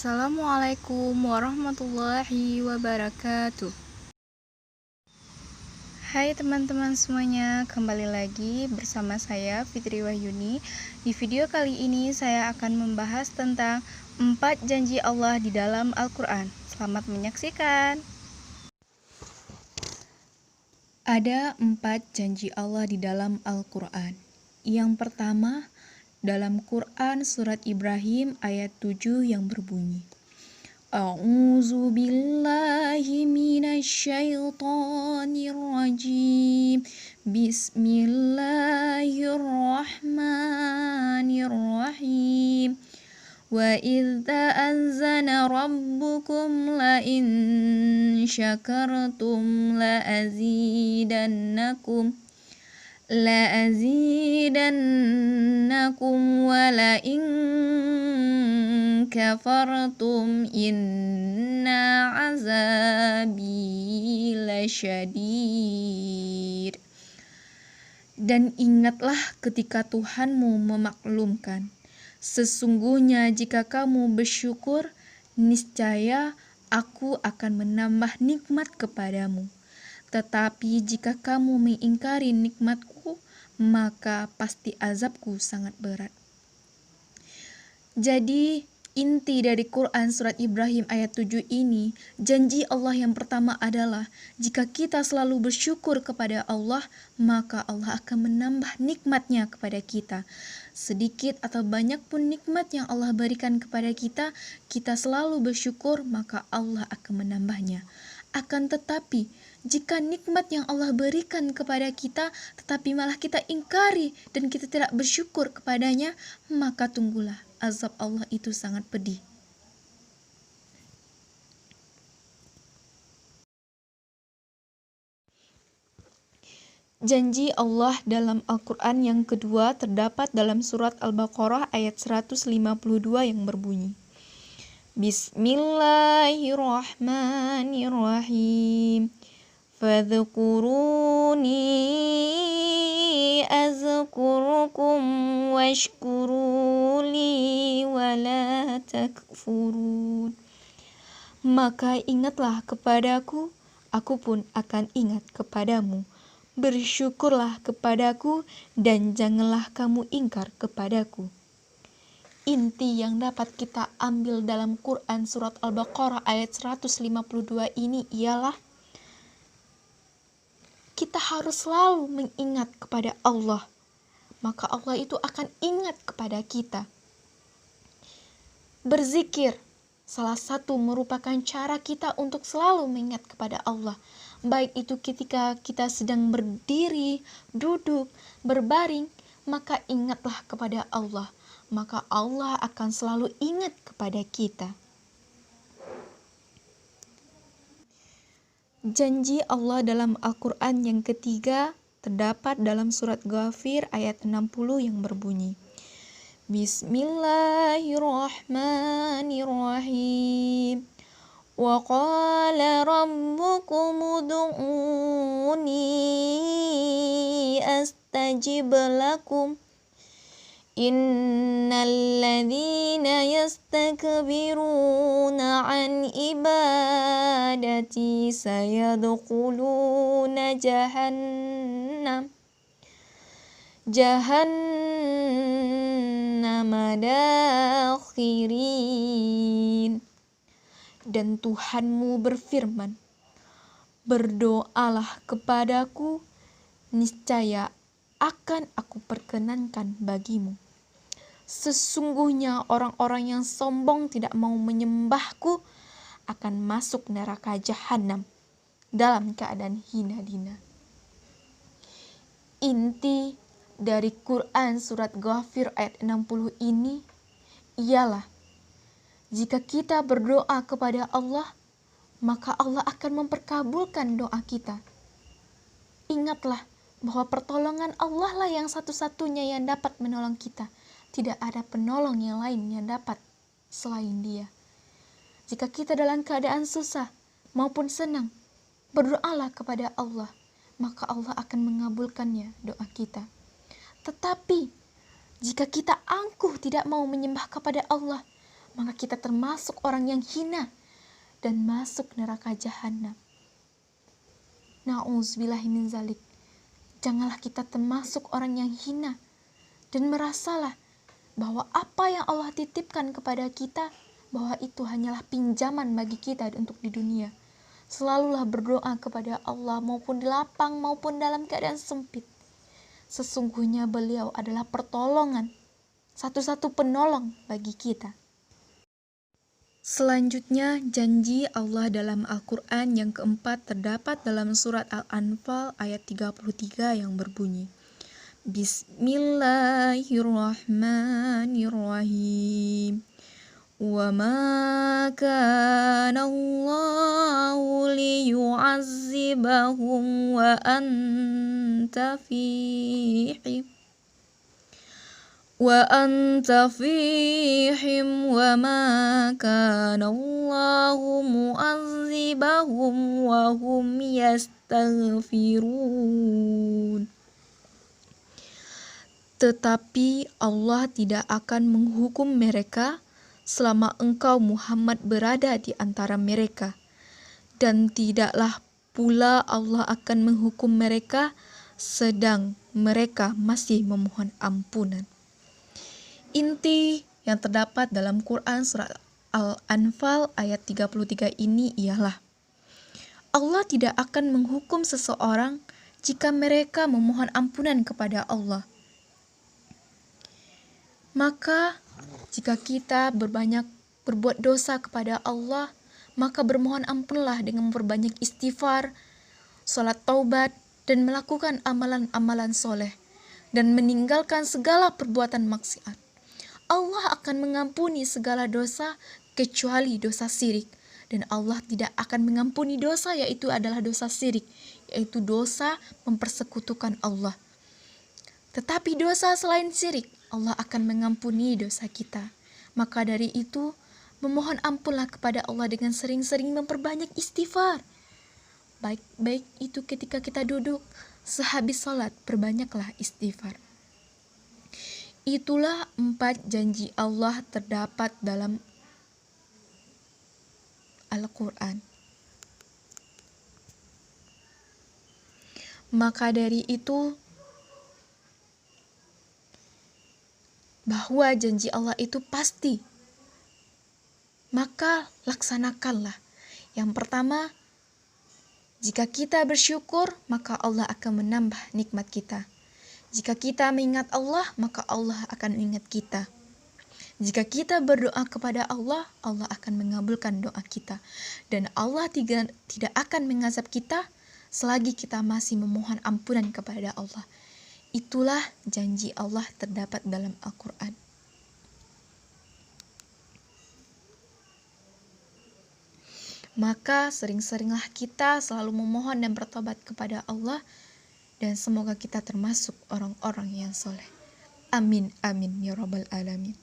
Assalamualaikum warahmatullahi wabarakatuh. Hai teman-teman semuanya, kembali lagi bersama saya Fitri Wahyuni. Di video kali ini saya akan membahas tentang 4 janji Allah di dalam Al-Quran. Selamat menyaksikan. Ada 4 janji Allah di dalam Al-Quran. Yang pertama, dalam Quran surat Ibrahim ayat 7 yang berbunyi, A'udzu billahi minasyaitonir rajim. Bismillahirrahmanirrahim. Wa idz ta'azzana rabbukum la in syakartum la azidannakum wa la in kafartum inna azabi lasyadid. Dan ingatlah ketika Tuhanmu memaklumkan, sesungguhnya jika kamu bersyukur, niscaya aku akan menambah nikmat kepadamu. Tetapi jika kamu mengingkari nikmatku, maka pasti azabku sangat berat. Jadi, inti dari Quran surat Ibrahim ayat 7 ini, janji Allah yang pertama adalah, jika kita selalu bersyukur kepada Allah, maka Allah akan menambah nikmatnya kepada kita. Sedikit atau banyak pun nikmat yang Allah berikan kepada kita, kita selalu bersyukur, maka Allah akan menambahnya. Akan tetapi, jika nikmat yang Allah berikan kepada kita, tetapi malah kita ingkari dan kita tidak bersyukur kepadanya, maka tunggulah, azab Allah itu sangat pedih. Janji Allah dalam Al-Quran yang kedua terdapat dalam surat Al-Baqarah ayat 152 yang berbunyi, Bismillahirrahmanirrahim. Fadhkuruni azkurukum washkuruli wala takfurun. Maka ingatlah kepadaku, aku pun akan ingat kepadamu. Bersyukurlah kepadaku dan janganlah kamu ingkar kepadaku. Inti yang dapat kita ambil dalam Quran surat Al-Baqarah ayat 152 ini ialah kita harus selalu mengingat kepada Allah, maka Allah itu akan ingat kepada kita. Berzikir salah satu merupakan cara kita untuk selalu mengingat kepada Allah, baik itu ketika kita sedang berdiri, duduk, berbaring, maka ingatlah kepada Allah, maka Allah akan selalu ingat kepada kita. Janji Allah dalam Al-Quran yang ketiga terdapat dalam surat Ghafir ayat 60 yang berbunyi, Bismillahirrahmanirrahim. Wa qala rabbukum ud'uni astajib lakum. Innal ladzina yastakbiruna an ibadati sayadkhuluna jahannama dakhirin. Dan Tuhanmu berfirman, berdoalah kepadaku, niscaya akan aku perkenankan bagimu. Sesungguhnya orang-orang yang sombong tidak mau menyembahku akan masuk neraka jahanam dalam keadaan hina dina. Inti dari Quran surat Ghafir ayat 60 ini ialah, jika kita berdoa kepada Allah, maka Allah akan memperkabulkan doa kita. Ingatlah bahwa pertolongan Allah lah yang satu-satunya yang dapat menolong kita. Tidak ada penolong yang lain yang dapat selain Dia. Jika kita dalam keadaan susah maupun senang, berdoalah kepada Allah, maka Allah akan mengabulkannya doa kita. Tetapi jika kita angkuh tidak mau menyembah kepada Allah, maka kita termasuk orang yang hina dan masuk neraka jahanam. Na'udzubillahi min zalik. Janganlah kita termasuk orang yang hina dan merasalah bahwa apa yang Allah titipkan kepada kita, bahwa itu hanyalah pinjaman bagi kita untuk di dunia. Selalulah berdoa kepada Allah maupun di lapang maupun dalam keadaan sempit. Sesungguhnya beliau adalah pertolongan, satu-satu penolong bagi kita. Selanjutnya, janji Allah dalam Al-Quran yang keempat terdapat dalam surat Al-Anfal ayat 33 yang berbunyi, Bismillahirrahmanirrahim. Wa ma kana Allahu liyu'azzibahum wa anta fihim wa ma kana Allahu mu'azzibahum wa hum yastaghfirun. Tetapi Allah tidak akan menghukum mereka selama engkau Muhammad berada di antara mereka, dan tidaklah pula Allah akan menghukum mereka sedang mereka masih memohon ampunan. Inti yang terdapat dalam Quran surat Al-Anfal ayat 33 ini ialah Allah tidak akan menghukum seseorang jika mereka memohon ampunan kepada Allah. Maka jika kita berbuat dosa kepada Allah, maka bermohon ampunlah dengan memperbanyak istighfar, salat taubat, dan melakukan amalan-amalan soleh, dan meninggalkan segala perbuatan maksiat. Allah akan mengampuni segala dosa kecuali dosa syirik, dan Allah tidak akan mengampuni dosa yaitu adalah dosa syirik, yaitu dosa mempersekutukan Allah. Tetapi dosa selain syirik, Allah akan mengampuni dosa kita. Maka dari itu, memohon ampunlah kepada Allah dengan sering-sering memperbanyak istighfar. Baik itu ketika kita duduk, sehabis sholat, perbanyaklah istighfar. Itulah 4 janji Allah terdapat dalam Al-Quran. Maka dari itu, bahwa janji Allah itu pasti, maka laksanakanlah. Yang pertama, jika kita bersyukur, maka Allah akan menambah nikmat kita. Jika kita mengingat Allah, maka Allah akan mengingat kita. Jika kita berdoa kepada Allah, Allah akan mengabulkan doa kita. Dan Allah tidak akan mengazab kita selagi kita masih memohon ampunan kepada Allah. Itulah janji Allah terdapat dalam Al-Quran. Maka sering-seringlah kita selalu memohon dan bertobat kepada Allah, dan semoga kita termasuk orang-orang yang soleh. Amin, amin, ya Rabbal Alamin.